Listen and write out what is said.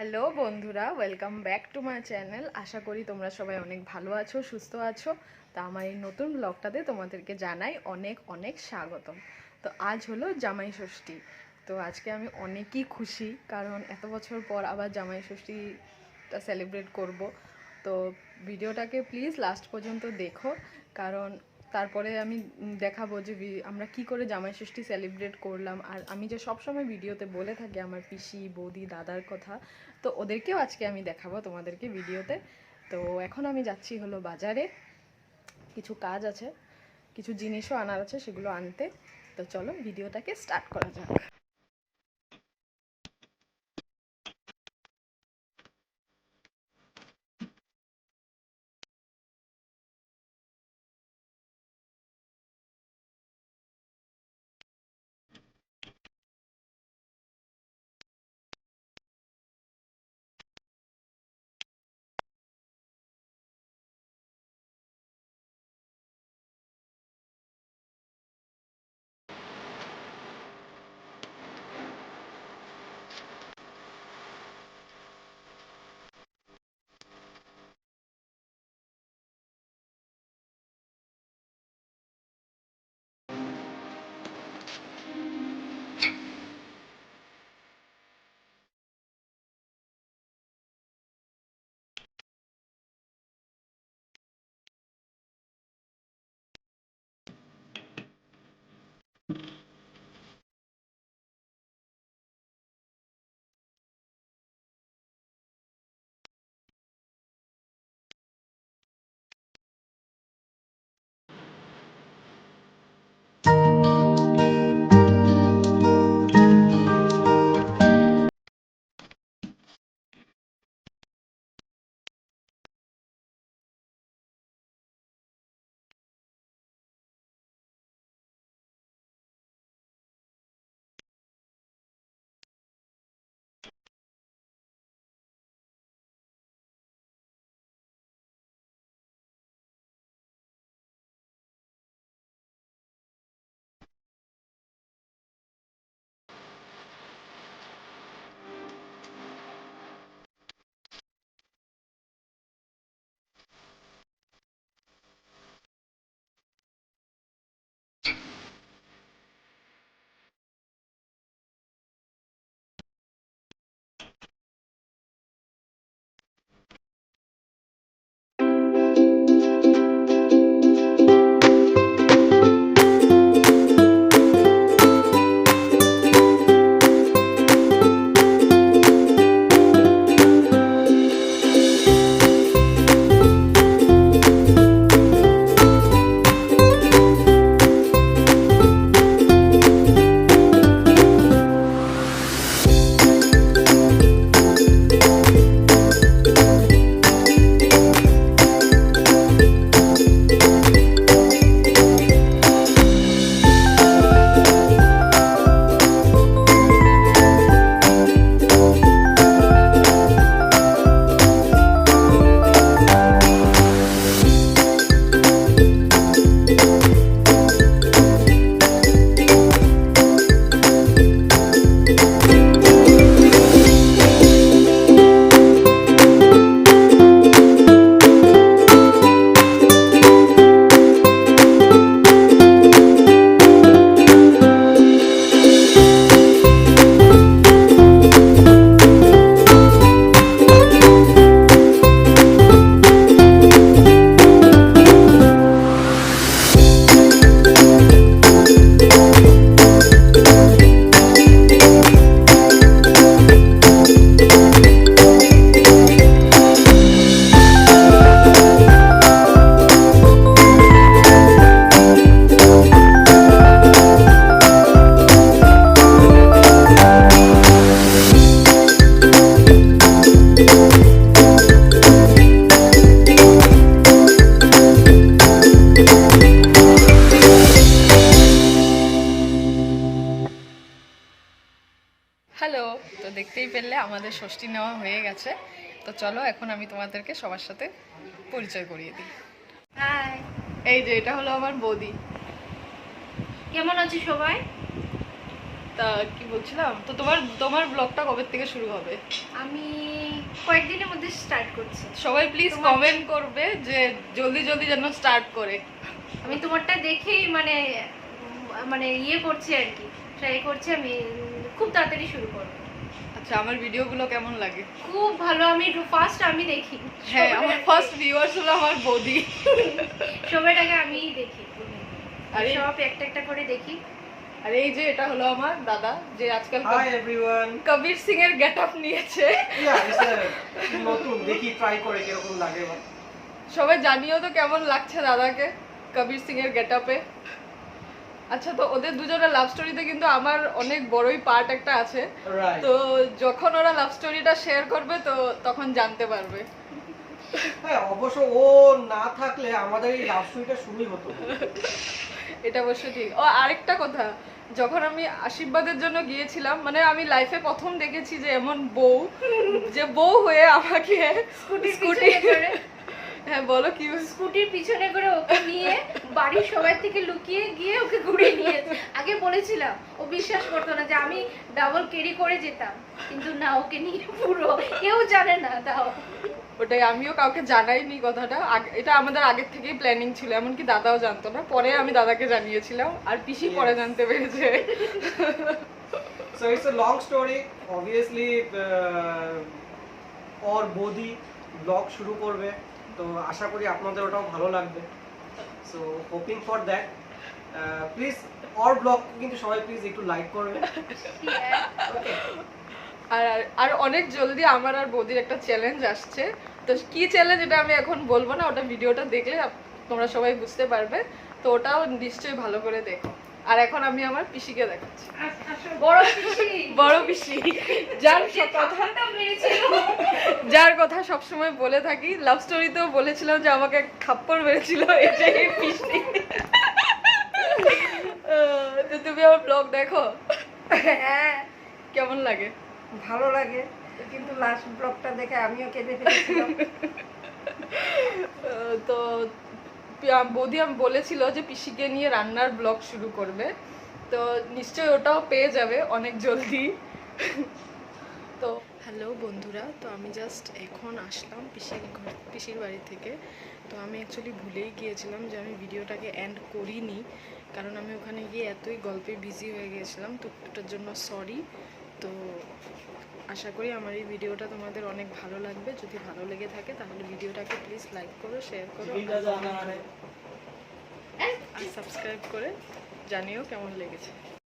Hello বন্ধুরা, welcome back to my channel. আশা করি তোমরা সবাই অনেক ভালো আছো, সুস্থ আছো। তো আমার এই নতুন ব্লগটাতে তোমাদেরকে জানাই অনেক অনেক স্বাগতম। তো আজ হলো জামাই ষষ্ঠী। তো আজকে আমি অনেকই খুশি, কারণ এত বছর পর আবার জামাই ষষ্ঠীটা সেলিব্রেট করব। তো ভিডিওটাকে প্লিজ লাস্ট পর্যন্ত দেখো, কারণ তারপরে আমি দেখাবো যে আমরা কি করে জামাই ষষ্ঠী সেলিব্রেট করলাম। আর আমি যে সবসময় ভিডিওতে বলে থাকি আমার পিসি, বৌদি, দাদার কথা, তো ওদেরকেও আজকে আমি দেখাবো তোমাদেরকে ভিডিওতে। তো এখন আমি যাচ্ছি হলো বাজারে, কিছু কাজ আছে, কিছু জিনিসও আনার আছে, সেগুলো আনতে। তো চলো ভিডিওটাকে স্টার্ট করা যাক। হ্যালো, তো দেখতেই পেলে আমাদের ষষ্ঠী নেওয়া হয়ে গেছে। তো চলো এখন আমি তোমাদেরকে সবার সাথে পরিচয় করিয়ে দিই। হাই, এই যে এটা হলো আমার বৌদি। কেমন আছো সবাই? তা কি বলছিলাম, তো তোমার তোমার ব্লগটা কবে থেকে শুরু হবে? আমি কয়েকদিনের মধ্যে স্টার্ট করছি। সবাই প্লিজ কমেন্ট করবে যে জলদি জলদি যেন স্টার্ট করে। আমি তোমারটা দেখেই মানে মানে ইয়ে করছি আর কি, ট্রাই করছি আমি খুব তাড়াতাড়ি শুরু করব। আচ্ছা, আমার ভিডিওগুলো কেমন লাগে? খুব ভালো, আমি ফার্স্ট আমি দেখি। হ্যাঁ, আমার ফার্স্ট ভিউয়ার্স হলো আমার বৌদি। সবার আগে আমিই দেখি, আরে সব একটা একটা করে দেখি। আর এই যে এটা হলো আমার দাদা, যে আজকাল হাই এভরিওয়ান। কবির সিং এর গেটআপ নিয়েছে। নতুন দেখি ট্রাই করে কিরকম লাগে। সবাই জানিও তো কেমন লাগছে দাদাকে কবির সিং এর গেটআপে। আচ্ছা, তো ওদের দুজনের লাভ স্টোরিতে কিন্তু আমার অনেক বড়ই পার্ট একটা আছে। তো যখন ওরা লাভ স্টোরিটা শেয়ার করবে তো তখন জানতে পারবে। হ্যাঁ, অবশ্য ও না থাকলে আমাদের এই লাভ স্টোরিটা শুরুই হতো। এটা অবশ্য ঠিক। ও আরেকটা কথা, যখন আমি আশীর্বাদের জন্য গিয়েছিলাম, মানে আমি লাইফে প্রথম দেখেছি যে এমন বউ, যে বউ হয়ে আমাকে স্কুটি হ্যাঁ বলো কি স্কুটির পিছনে করে ওকে নিয়ে বাড়ির সবাই থেকে লুকিয়ে গিয়ে ওকে ঘুরিয়ে নিয়ে আগে বলেছিলাম, ও বিশ্বাস করতো না যে আমি ডাবল ক্যারি করে যেতাম, কিন্তু না, ওকে নিয়ে পুরো কেউ জানে না। তাও ওটাই, আমিও কাউকে জানাইনি কথাটা। এটা আমাদের আগের থেকেই প্ল্যানিং ছিল, এমনকি দাদাও জানতো না। পরে আমি দাদাকে জানিয়েছিলাম, আর পিসি পরে জানতে পেরেছে। So it's a long story. Obviously ওর বৌদি ব্লগ শুরু করবে, তো আশা করি আপনাদের ওটাও ভালো লাগবে। So hoping for that. Please or blog কিন্তু সবাই প্লিজ একটু লাইক করবে। ওকে। আর আর অনেক জলদি আমার আর বৌদির একটা চ্যালেঞ্জ আসছে। তো কি চ্যালেঞ্জ এটা আমি এখন বলবো না, ওটা ভিডিওটা দেখলে তোমরা সবাই বুঝতে পারবে। তো ওটাও নিশ্চয়ই ভালো করে দেখো। আর এখন আমি আমার পিসিকে দেখাচ্ছি। বড় পিসি, যার কথা সবসময় বলে থাকি, লাভ স্টোরিতেও বলেছিলাম যে আমাকে থাপ্পড় মেরেছিল, এটাই পিসি। তো তুমি আমার ব্লগ দেখো? হ্যাঁ, কেমন লাগে? ভালো লাগে, কিন্তু লাস্ট ব্লগটা দেখে আমিও কেঁদে ফেলেছিলাম। তো বৌদি আমি বলেছিল যে পিসিকে নিয়ে রান্নার ব্লগ শুরু করবে, তো নিশ্চয়ই ওটাও পেয়ে যাবে অনেক জলদি। তো হ্যালো বন্ধুরা, তো আমি জাস্ট এখন আসলাম পিসির বাড়ি থেকে। তো আমি অ্যাকচুয়ালি ভুলেই গিয়েছিলাম যে আমি ভিডিওটাকে এন্ড করিনি, কারণ আমি ওখানে গিয়ে এতই গল্পে বিজি হয়ে গিয়েছিলাম। তো ওটার জন্য সরি। তো আশা করি আমার এই ভিডিওটা তোমাদের অনেক ভালো লাগবে। যদি ভালো লেগে থাকে তাহলে ভিডিওটাকে প্লিজ লাইক করো, শেয়ার করো আর সাবস্ক্রাইব করে জানিও কেমন লেগেছে।